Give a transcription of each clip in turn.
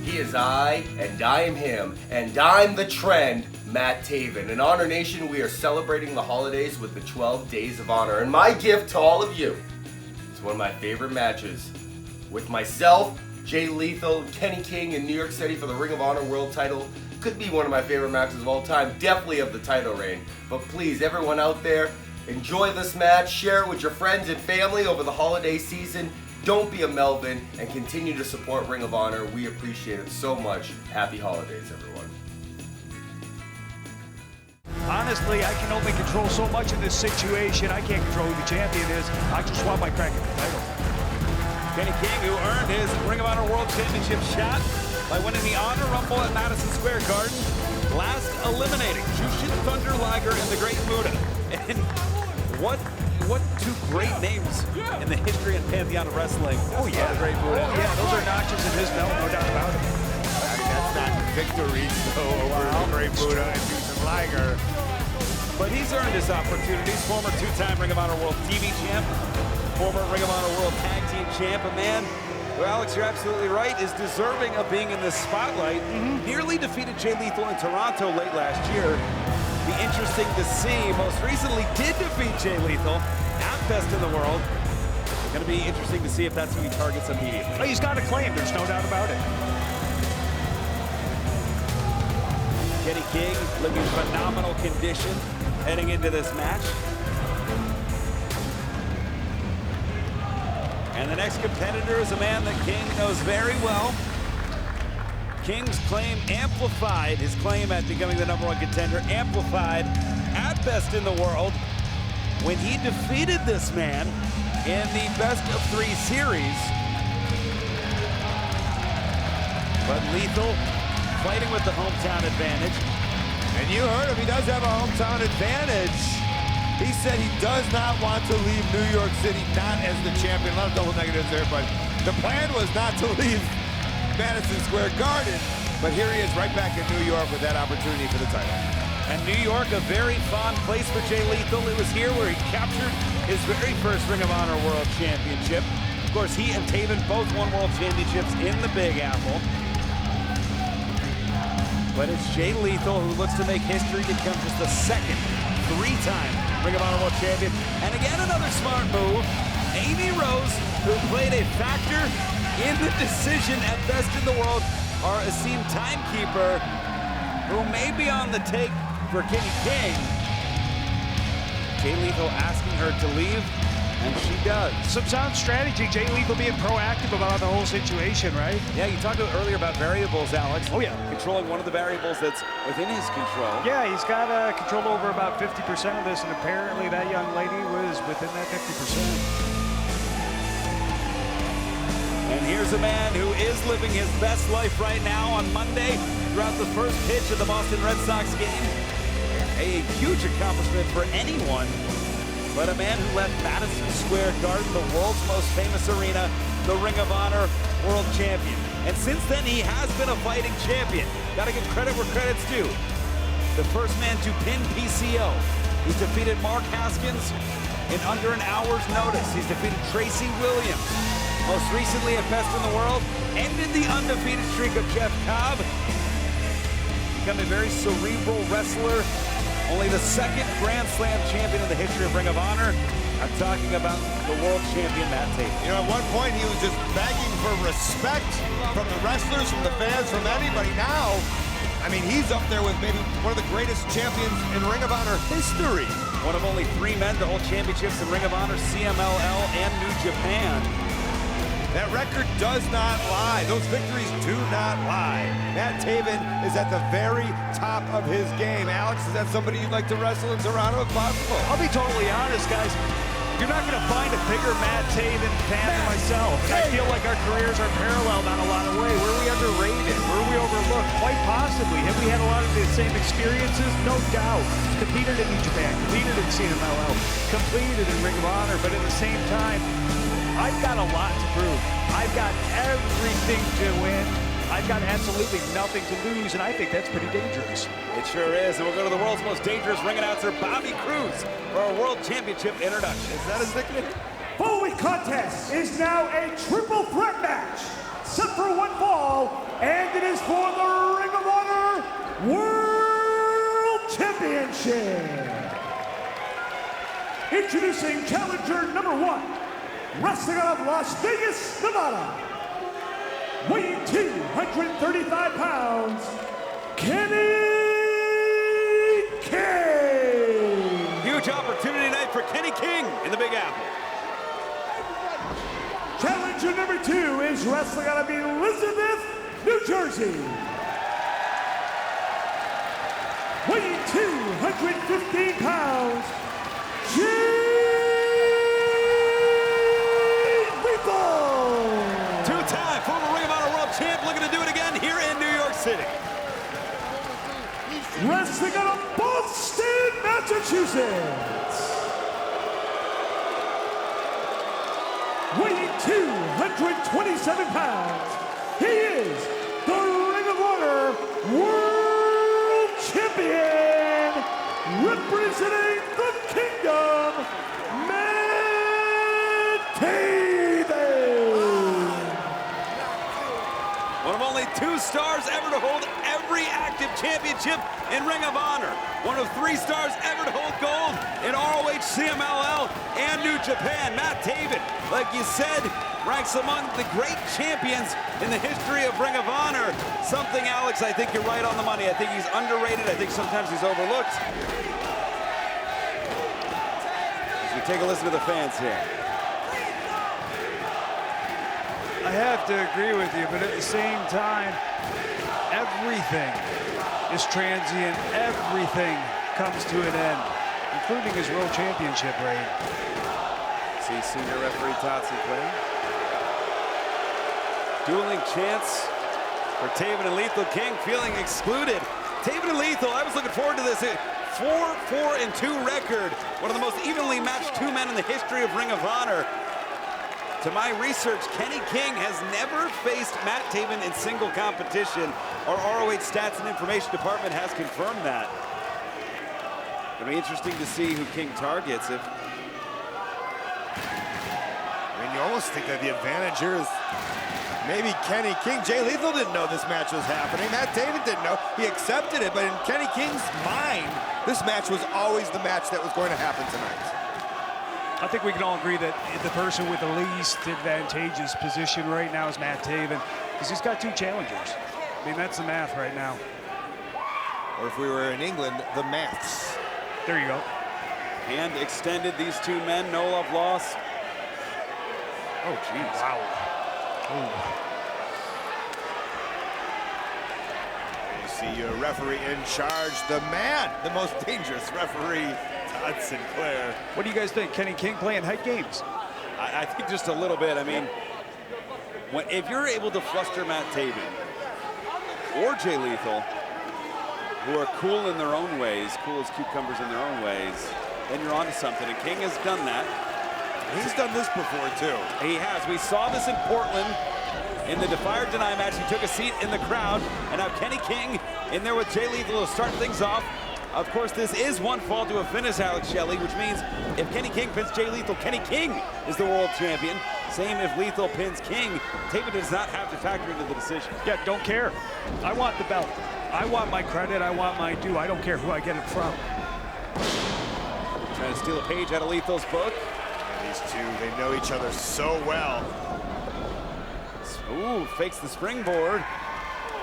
He is I, and I am him, and I'm the trend, Matt Taven. In Honor Nation, we are celebrating the holidays with the 12 Days of Honor, and my gift to all of you is one of my favorite matches with myself, Jay Lethal, and Kenny King in New York City for the Ring of Honor World title. Could be one of my favorite matches of all time, definitely of the title reign. But please, everyone out there, enjoy this match, share it with your friends and family over the holiday season. Don't be a Melvin, and continue to support Ring of Honor. We appreciate it so much. Happy holidays, everyone. Honestly, I can only control so much in this situation. I can't control who the champion is. I just want my crack at the title. Kenny King, who earned his Ring of Honor World Championship shot by winning the Honor Rumble at Madison Square Garden, last eliminating Jushin Thunder Liger and the Great Muta. And what two great names in the history and pantheon of wrestling. Oh yeah, the Great Muta. Oh yeah, those are notches in his belt, no doubt about it. I mean, that's not victories though over the Great Muta and Jushin Liger. But he's earned his opportunities. Former two-time Ring of Honor World TV champ, former Ring of Honor World Tag Team champ, a man who, Alex, you're absolutely right, is deserving of being in this spotlight. Nearly defeated Jay Lethal in Toronto late last year. Be interesting to see. Most recently did defeat Jay Lethal at Best in the World. Going to be interesting to see if that's who he targets immediately. Oh, he's got a claim, there's no doubt about it. Kenny King looking in phenomenal condition heading into this match. And the next competitor is a man that King knows very well. King's claim amplified, his claim at becoming the #1 contender, amplified at Best in the World when he defeated this man in the Best of 3 series. But Lethal fighting with the hometown advantage. And you heard him, he does have a hometown advantage. He said he does not want to leave New York City, not as the champion. A lot of double negatives there, but the plan was not to leave Madison Square Garden. But here he is right back in New York with that opportunity for the title. And New York, a very fond place for Jay Lethal. It was here where he captured his very first Ring of Honor World Championship. Of course, he and Taven both won World Championships in the Big Apple. But it's Jay Lethal who looks to make history to become just the second 3-time Ring of Honor World Champion. And again, another smart move. Amy Rose, who played a factor in the decision at Best in the World, our esteemed timekeeper, who may be on the take for Kenny King. Jay Lethal asking her to leave, and she does. Some sound strategy, Jay Lethal being proactive about the whole situation, right? Yeah, you talked earlier about variables, Alex. Oh yeah. Controlling one of the variables that's within his control. Yeah, he's got control over about 50% of this, and apparently that young lady was within that 50%. And here's a man who is living his best life right now on Monday throughout the first pitch of the Boston Red Sox game. A huge accomplishment for anyone, but a man who left Madison Square Garden, the world's most famous arena, the Ring of Honor World Champion. And since then, he has been a fighting champion. Gotta give credit where credit's due. The first man to pin PCO. He's defeated Mark Haskins in under an hour's notice. He's defeated Tracy Williams. Most recently at Best in the World, ended the undefeated streak of Jeff Cobb. Become a very cerebral wrestler. Only the second Grand Slam champion in the history of Ring of Honor. I'm talking about the world champion, Matt Taven. You know, at one point he was just begging for respect from the wrestlers, from the fans, from anybody. Now, I mean, he's up there with maybe one of the greatest champions in Ring of Honor history. One of only 3 men to hold championships in Ring of Honor, CMLL, and New Japan. That record does not lie. Those victories do not lie. Matt Taven is at the very top of his game. Alex, is that somebody you'd like to wrestle in Toronto if possible? I'll be totally honest, guys. You're not going to find a bigger Matt Taven fan than myself. I feel like our careers are paralleled on a lot of ways. Were we underrated? Were we overlooked? Quite possibly. Have we had a lot of the same experiences? No doubt. Competed in New Japan, competed in CMLL, competed in Ring of Honor, but at the same time, I've got a lot to prove. I've got everything to win. I've got absolutely nothing to lose, and I think that's pretty dangerous. It sure is, and we'll go to the world's most dangerous ring announcer, Bobby Cruz, for our World Championship introduction. Is that his nickname? Following contest is now a triple threat match, set for 1 fall and Introducing challenger number 1, wrestling out of Las Vegas, Nevada, weighing 235 pounds, Kenny King. Huge opportunity tonight for Kenny King in the Big Apple. Challenger number 2 is wrestling out of Elizabeth, New Jersey, weighing 215 pounds, Two-time former Ring of Honor World Champ, looking to do it again here in New York City. Wrestling out of Boston, Massachusetts, weighing 227 pounds, he is the Ring of Honor World Champion, representing the Kingdom, Matt Taven. One of only 2 stars ever to hold every active championship in Ring of Honor. One of 3 stars ever to hold gold in ROH, CMLL, and New Japan. Matt Taven, like you said, ranks among the great champions in the history of Ring of Honor. Something, Alex, I think you're right on the money. I think he's underrated. I think sometimes he's overlooked. As we take a listen to the fans here. I have to agree with you, but at the same time, everything is transient. Everything comes to an end, including his world championship reign. See senior referee Totsi play. Dueling chants for Taven and Lethal King feeling excluded. Taven and Lethal, I was looking forward to this. 4-4-2 record. One of the most evenly matched 2 men in the history of Ring of Honor. To my research, Kenny King has never faced Matt Taven in single competition. Our ROH Stats and Information Department has confirmed that. It'll be interesting to see who King targets. If I mean, you almost think that the advantage here is maybe Kenny King. Jay Lethal didn't know this match was happening. Matt Taven didn't know. He accepted it, but in Kenny King's mind, this match was always the match that was going to happen tonight. I think we can all agree that the person with the least advantageous position right now is Matt Taven, because he's got 2 challengers. I mean, that's the math right now. Or if we were in England, the maths. There you go. hand extended, these 2 men, no love lost. Oh, geez. Wow. Ooh. See your referee in charge, the man, the most dangerous referee, Todd Sinclair. What do you guys think? Kenny King playing head games? I think just a little bit. I mean, if you're able to fluster Matt Taven or Jay Lethal, who are cool in their own ways, cool as cucumbers in their own ways, then you're onto something. And King has done that. He's done this before, too. He has. We saw this in Portland. In the Defy or Deny match, he took a seat in the crowd, and now Kenny King in there with Jay Lethal to start things off. Of course, this is one fall to a finish, Alex Shelley, which means if Kenny King pins Jay Lethal, Kenny King is the world champion. Same if Lethal pins King. Taven does not have to factor into the decision. Yeah, don't care. I want the belt. I want my credit. I want my due. I don't care who I get it from. Trying to steal a page out of Lethal's book. And these 2, they know each other so well. Ooh, fakes the springboard.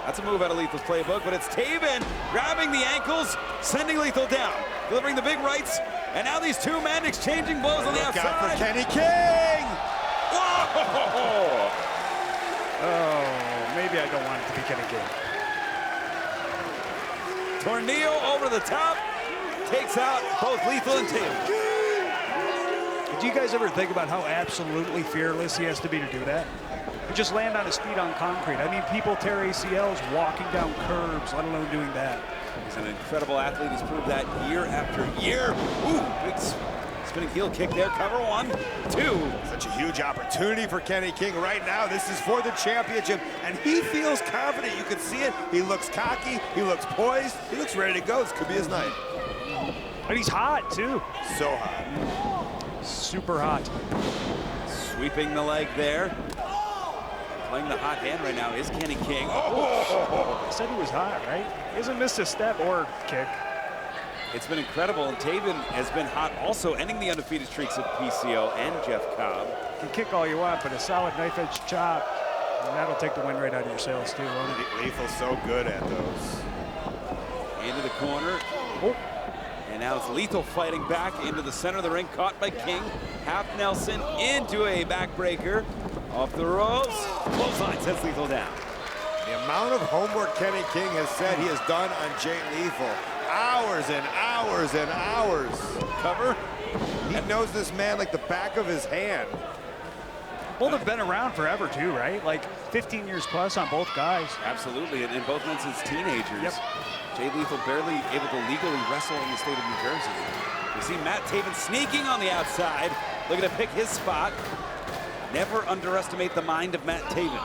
That's a move out of Lethal's playbook, but it's Taven grabbing the ankles, sending Lethal down, delivering the big rights, and now these 2 men exchanging blows on the outside. Look out for Kenny King! Whoa! Oh, maybe I don't want it to be Kenny King. Tornillo over the top, takes out both Lethal and Taven. Do you guys ever think about how absolutely fearless he has to be to do that? He just land on his feet on concrete. I mean, people tear ACLs walking down curbs, let alone doing that. He's an incredible athlete. He's proved that year after year. Ooh, big spinning heel kick there. Cover 1, 2. Such a huge opportunity for Kenny King right now. This is for the championship, and he feels confident. You can see it. He looks cocky. He looks poised. He looks ready to go. This could be his night. And he's hot, too. So hot. Super hot. Sweeping the leg there. Playing the hot hand right now is Kenny King. Oh! I said he was hot, right? He hasn't missed a step or kick. It's been incredible, and Taven has been hot also, ending the undefeated streaks of PCO and Jeff Cobb. You can kick all you want, but a solid knife-edge chop, and that'll take the wind right out of your sails too, won't it? Lethal's so good at those. Into the corner. Oh. And now it's Lethal fighting back into the center of the ring, caught by King. Half Nelson into a backbreaker. Off the ropes. Clothesline sets Lethal down. The amount of homework Kenny King has said he has done on Jay Lethal. Hours and hours and hours. Cover. He knows this man like the back of his hand. Both have been around forever too, right? Like 15 years plus on both guys. Absolutely, and both men since teenagers. Yep. Jay Lethal barely able to legally wrestle in the state of New Jersey. You see Matt Taven sneaking on the outside, looking to pick his spot. Never underestimate the mind of Matt Taven.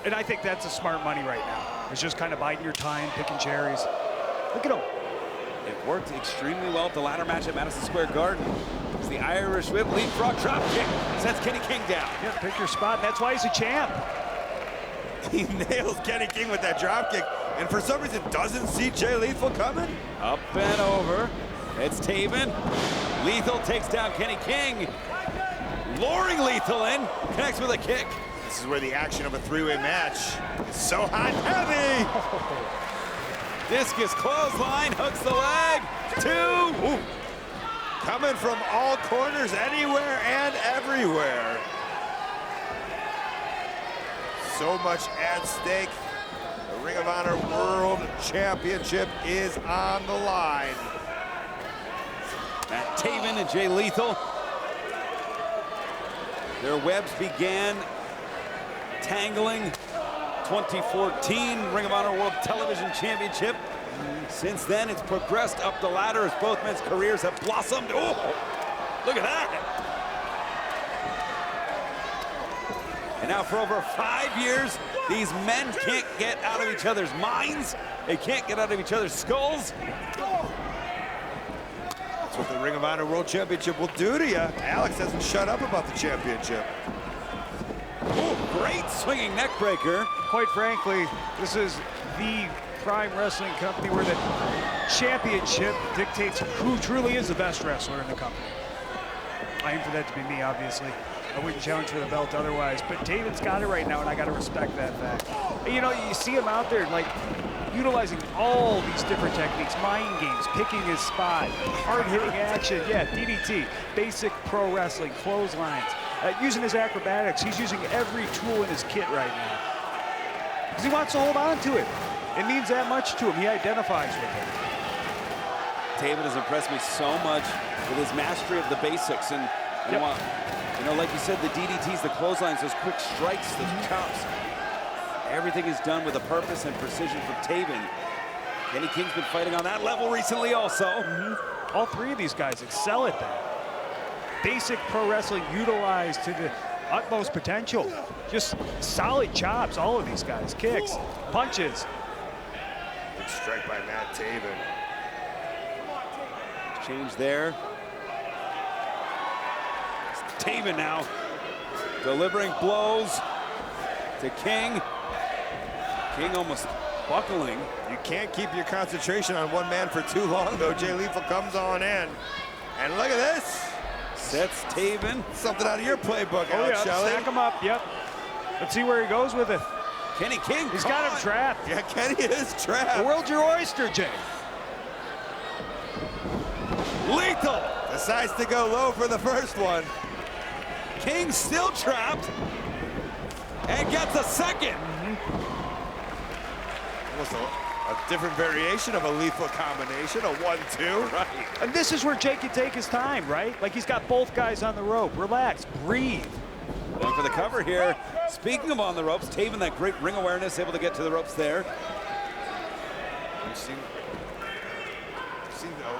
And I think that's a smart money right now. It's just kind of biding your time, picking cherries. Look at him. It worked extremely well at the ladder match at Madison Square Garden. It's the Irish whip, leapfrog drop kick, sets Kenny King down. Yeah, pick your spot, and that's why he's a champ. He nails Kenny King with that drop kick, and for some reason doesn't see Jay Lethal coming. Up and over. It's Taven. Lethal takes down Kenny King. Luring Lethal in, connects with a kick. This is where the action of a three-way match is so hot and heavy. Discus clothesline, hooks the leg. 2. Ooh. Coming from all corners, anywhere and everywhere. So much at stake. The Ring of Honor World Championship is on the line. Matt Taven and Jay Lethal. Their webs began tangling 2014 Ring of Honor World Television Championship. Since then, it's progressed up the ladder as both men's careers have blossomed. Oh, look at that. And now for over 5 years, these men can't get out of each other's minds. They can't get out of each other's skulls. That's what the Ring of Honor World Championship will do to you. Alex hasn't shut up about the championship. Oh, great swinging neck breaker. Quite frankly, this is the prime wrestling company where the championship dictates who truly is the best wrestler in the company. I aim for that to be me, obviously. I wouldn't challenge for the belt otherwise, but Taven's got it right now, and I got to respect that fact. And, you know, you see him out there, like, utilizing all these different techniques, mind games, picking his spot, hard-hitting action, yeah, DDT, basic pro wrestling, clotheslines, using his acrobatics. He's using every tool in his kit right now. Because he wants to hold on to it. It means that much to him. He identifies with it. Taven has impressed me so much with his mastery of the basics. And you know, like you said, the DDTs, the clotheslines, those quick strikes, those chops. Everything is done with a purpose and precision for Taven. Kenny King's been fighting on that level recently also. All three of these guys excel at that. Basic pro wrestling utilized to the utmost potential. Just solid chops, all of these guys. Kicks, punches. Good strike by Matt Taven. Change there. It's Taven now, delivering blows to King. King almost buckling. You can't keep your concentration on one man for too long, though. Jay Lethal comes on in. And look at this. Sets Taven. Something out of your playbook, Oh Alex yeah, Shelley. stack him up, yep. Let's see where he goes with it. Kenny King. He's got him trapped. Yeah, Kenny is The trapped. world's your oyster, Jay. Lethal. Decides to go low for the first one. King still trapped. And gets a second. Almost a different variation of a lethal combination, a 1-2. Right. And this is where Jay can take his time, right? Like he's got both guys on the rope. Relax, breathe. Going for the cover here. Speaking of on the ropes, Taven, that great ring awareness, able to get to the ropes there. We've seen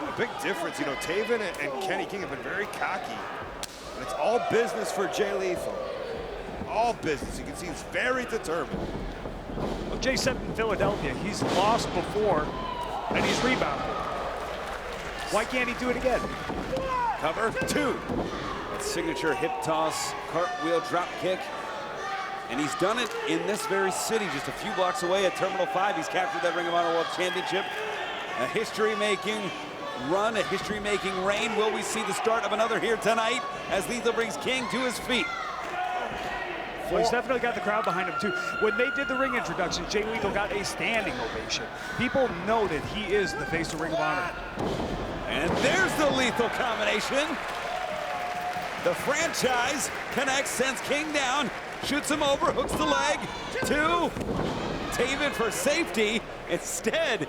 a big difference. You know, Taven and Kenny King have been very cocky. And it's all business for Jay Lethal. All business. You can see he's very determined. Well, Jay said in Philadelphia, he's lost before, and he's rebounded. Why can't he do it again? Cover 2. That signature hip toss, cartwheel drop kick. And he's done it in this very city, just a few blocks away at Terminal 5. He's captured that Ring of Honor World Championship. A history-making run, a history-making reign. Will we see the start of another here tonight as Lethal brings King to his feet? Well, he's definitely got the crowd behind him, too. When they did the ring introduction, Jay Lethal got a standing ovation. People know that he is the face of Ring of Honor. And there's the lethal combination. The franchise connects, sends King down, shoots him over, hooks the leg. 2. Taven for safety. Instead,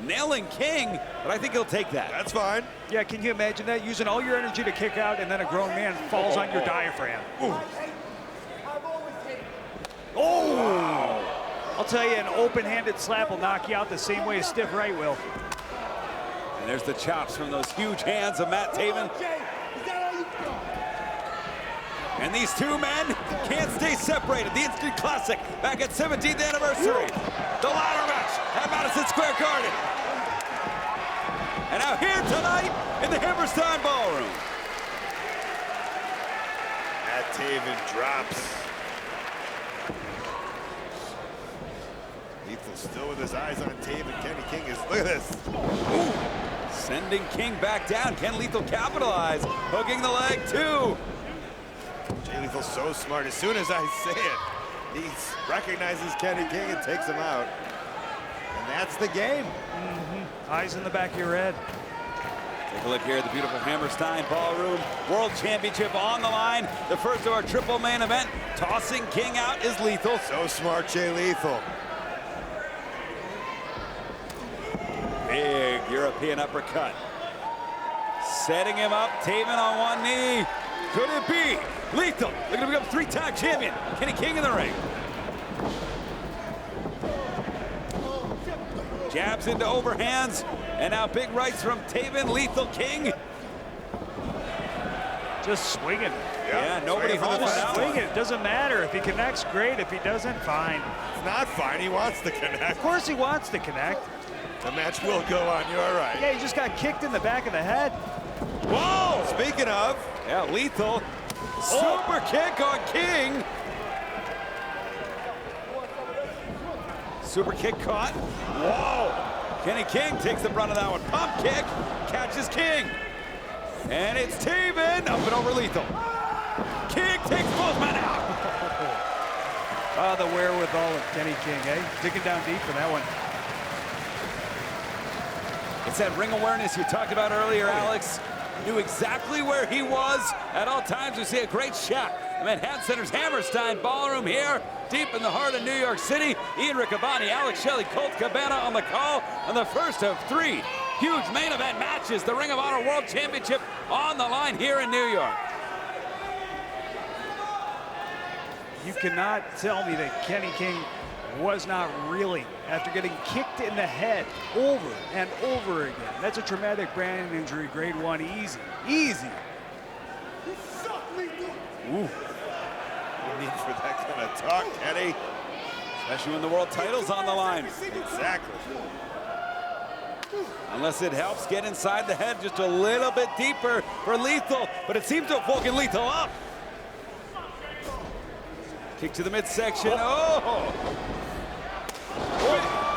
nailing King, but I think he'll take that. That's fine. Yeah, can you imagine that? Using all your energy to kick out, and then a grown man falls on your diaphragm. Ooh. Oh! I'll tell you, an open-handed slap will knock you out the same way a stiff right will. And there's the chops from those huge hands of Matt Taven. And these two men can't stay separated. The instant classic back at 17th anniversary. The ladder match at Madison Square Garden. And now here tonight in the Hammerstein Ballroom. Matt Taven drops. Lethal still with his eyes on Taven. Kenny King is, look at this. Ooh. Sending King back down. Can Lethal capitalize? Hooking the leg, 2. Jay Lethal's so smart. As soon as I say it, he recognizes Kenny King and takes him out. And that's the game. Eyes in the back of your head. Take a look here at the beautiful Hammerstein Ballroom. World Championship on the line. The first of our triple main event. Tossing King out is Lethal. So smart, Jay Lethal. Big European uppercut. Setting him up, Taven on one knee. Could it be? Lethal, looking to become 3-time champion. Kenny King in the ring. Jabs into overhands, and now big rights from Taven. Lethal King. Just swinging. Yeah, nobody home on that one. Swinging. It doesn't matter. If he connects, great. If he doesn't, fine. It's not fine. He wants to Of connect. course he wants to connect. The match will go on. You're right. Yeah, he just got kicked in the back of the head. Whoa! Speaking of, Yeah, Lethal. Super kick on King. Super kick caught. Whoa! Kenny King takes the brunt of that one. Pump kick, catches King. And it's Taven up and over Lethal. King takes both men out. Oh, the wherewithal of Kenny King, eh? Digging down deep for that one. It's that ring awareness you talked about earlier, Alex. Knew exactly where he was at all times. We see a great shot. The Manhattan Center's Hammerstein Ballroom here, deep in the heart of New York City. Ian Riccaboni, Alex Shelley, Colt Cabana on the call on the first of 3 huge main event matches. The Ring of Honor World Championship on the line here in New York. You cannot tell me that Kenny King was not reeling after getting kicked in the head over and over again. That's a traumatic brain injury, grade 1, easy, easy. Ooh. No need for that kind of talk, Kenny. Especially when the world title's on the line. Exactly. Unless it helps get inside the head just a little bit deeper for Lethal, but it seems to have woken Lethal up. Kick to the midsection. Oh!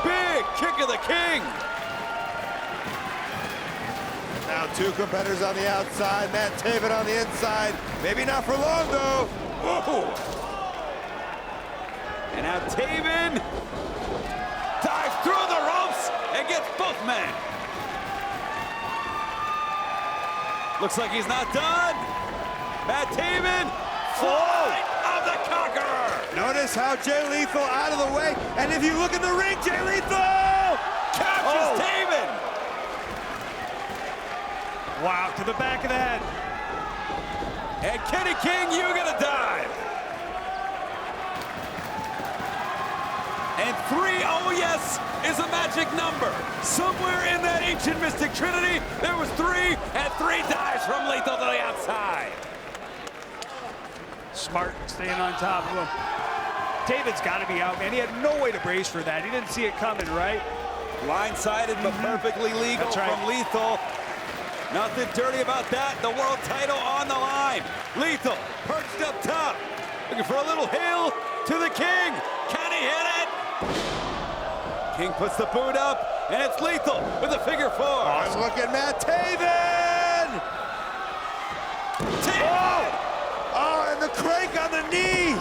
Big kick of the King. Now 2 competitors on the outside, Matt Taven on the inside. Maybe not for long, though. Whoa. And now Taven dives through the ropes and gets both men. Looks like he's not done. Matt Taven, flight of the Conqueror. Notice how Jay Lethal out of the way. And if you look in the ring, Jay Lethal Catches Taven. Wow, to the back of the head. And Kenny King, you gonna dive. And 3, oh yes, is a magic number. Somewhere in that ancient mystic trinity, there was 3, and 3 dives from Lethal to the outside. Smart, staying on top of him. Taven's got to be out, man. He had no way to brace for that. He didn't see it coming, right? Blindsided, but perfectly legal That's right. from Lethal. Nothing dirty about that. The world title on the line. Lethal perched up top. Looking for a little hail to the King. Can he hit it? King puts the boot up. And it's Lethal with a figure 4. And look at Matt Taven! Oh, and the crank on the knee!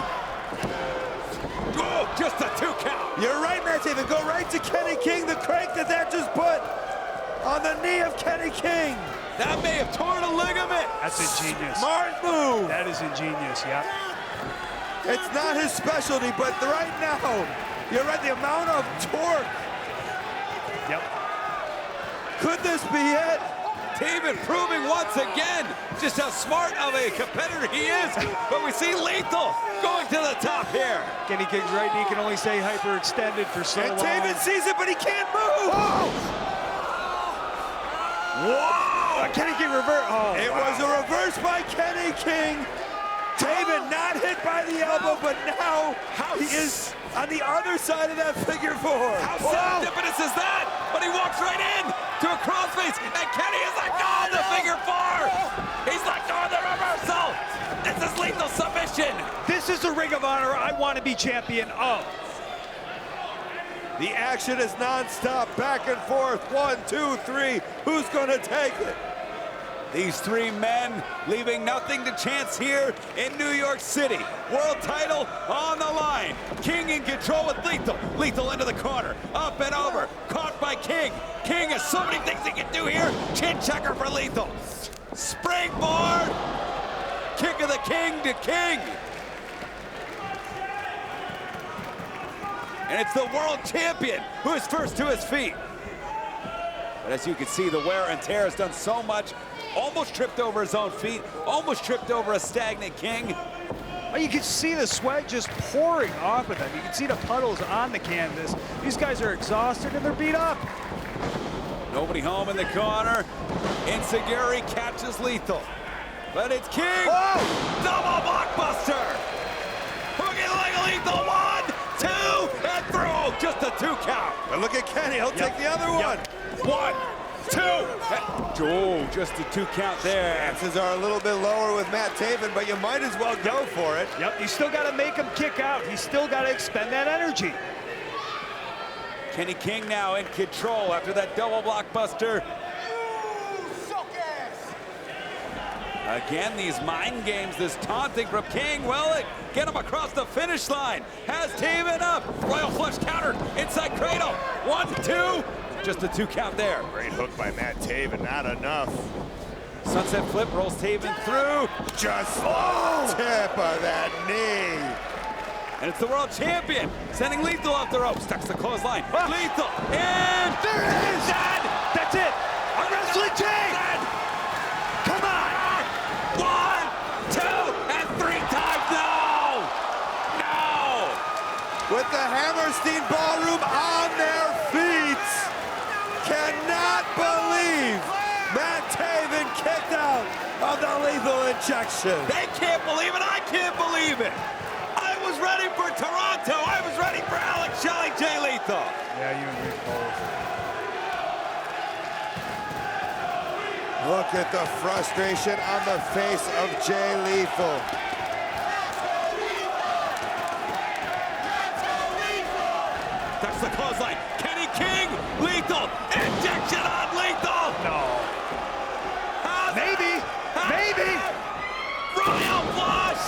Oh, just a 2 count. You're right, Matt Taven. Go right to Kenny King. The crank that just put on the knee of Kenny King. That may have torn a ligament. That's ingenious. Smart move. That is ingenious, yeah. It's not his specialty, but right now, you're right, the amount of torque. Yep. Could this be it? Taven proving once again just how smart of a competitor he is. But we see Lethal going to the top here. Kenny King's right knee can only stay hyperextended for so And long. Taven sees it, but he can't move. Whoa! Kenny King reverse. Oh, It was a reverse by Kenny King. Taven not hit by the elbow, but now he is on the other side of that figure 4. How serendipitous is that? But he walks right in to a crossface, and Kenny is like, oh, the figure 4. He's like, oh, the reversal. This is Lethal submission. this is the Ring of Honor I want to be champion of. The action is non-stop, back and forth. 1, 2, 3. Who's going to take it? These 3 men leaving nothing to chance here in New York City. World title on the line. King in control with Lethal. Lethal into the corner. Up and over. Caught by King. King has so many things he can do here. Chin checker for Lethal. Springboard. Kick of the King to King. And it's the world champion who is first to his feet. But as you can see, the wear and tear has done so much. Almost tripped over his own feet. Almost tripped over a stagnant King. Oh, you can see the sweat just pouring off of them. You can see the puddles on the canvas. These guys are exhausted and they're beat up. Nobody home in the corner. Inseguri catches Lethal. But it's King. Oh! Double blockbuster. Hooking like Lethal. 1, 2, and through. Just a 2 count. But look at Kenny. He'll take the other one. 1, 2. Oh, just a 2 count there. Chances are a little bit lower with Matt Taven, but you might as well go for it. Yep, you still got to make him kick out. He's still got to expend that energy. Kenny King now in control after that double blockbuster. Again, these mind games, this taunting from King. Will it get him across the finish line? Has Taven up. Royal flush countered inside cradle. 1, 2. Just a 2 count there. Great hook by Matt Taven, not enough. Sunset flip rolls Taven through. Just tip of that knee. And it's the world champion sending Lethal off the rope. Stucks the clothesline. Lethal and There it is. That's it. A wrestling chain. Come on. 1, 2, and 3 times. No! No! With the Hammerstein Ballroom on their feet. Cannot believe Matt Taven kicked out of the lethal injection. They can't believe it. I can't believe it. I was ready for Toronto. I was ready for Alex Shelley, Jay Lethal. Yeah, you and me both. Look at the frustration on the face of Jay Lethal. That's the clothesline. Kenny King, Lethal, injection on Lethal. No. Maybe. Royal flush.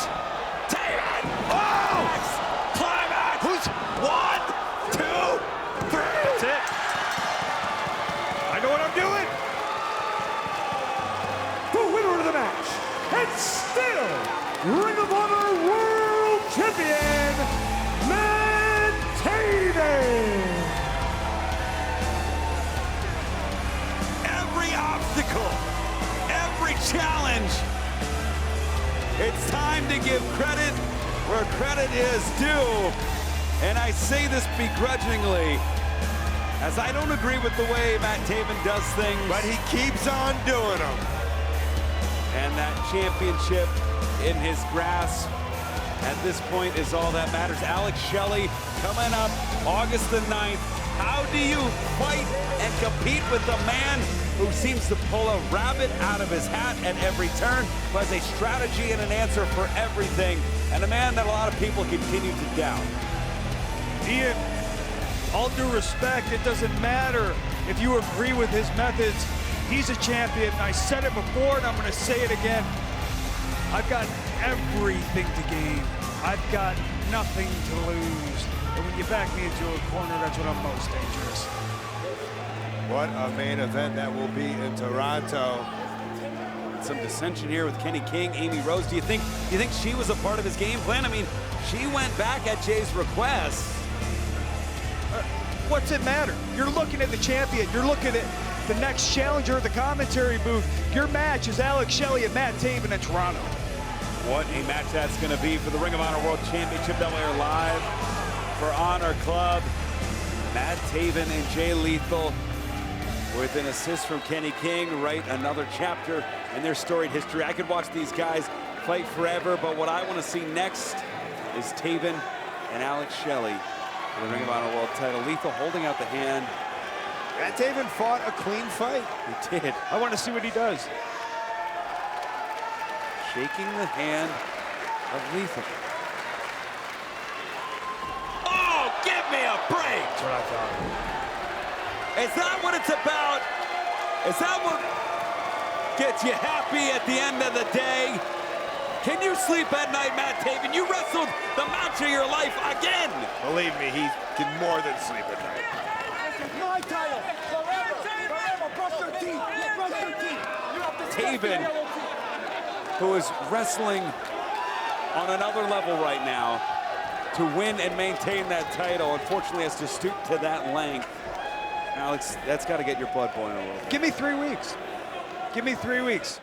Taven. Oh! Climax. Who's 1, 2, 3. That's it. I know what I'm doing. The winner of the match, and still Ring of Honor World Champion, Matt Taven. Every obstacle, every challenge. It's time to give credit where credit is due. And I say this begrudgingly, as I don't agree with the way Matt Taven does things. But he keeps on doing them. And that championship in his grasp at this point is all that matters. Alex Shelley coming up August the 9th. How do you fight and compete with the man who seems to pull a rabbit out of his hat at every turn, who has a strategy and an answer for everything, and a man that a lot of people continue to doubt? Ian, all due respect, it doesn't matter if you agree with his methods. He's a champion. I said it before, and I'm going to say it again. I've got everything to gain. I've got nothing to lose. And when you back me into a corner, that's when I'm most dangerous. What a main event that will be in Toronto. Some dissension here with Kenny King, Amy Rose. Do you think she was a part of his game plan? I mean, she went back at Jay's request. What's it matter? You're looking at the champion. You're looking at the next challenger at the commentary booth. Your match is Alex Shelley and Matt Taven in Toronto. What a match that's going to be for the Ring of Honor World Championship that we are live for Honor Club. Matt Taven and Jay Lethal with an assist from Kenny King, write another chapter in their storied history. I could watch these guys fight forever, but what I want to see next is Taven and Alex Shelley for the Ring of Honor World title. Lethal holding out the hand. Matt Taven fought a clean fight. He did. I want to see what he does. Shaking the hand of Lethal. Oh, give me a break! That's what I thought. Is that what it's about? Is that what gets you happy at the end of the day? Can you sleep at night, Matt Taven? You wrestled the match of your life again! Believe me, he can more than sleep at night. This is my title. Forever, brush your teeth. Brush your teeth. You have to Taven, who is wrestling on another level right now to win and maintain that title, unfortunately has to stoop to that length. Alex, that's got to get your blood boiling a little bit. Give me 3 weeks. Give me 3 weeks.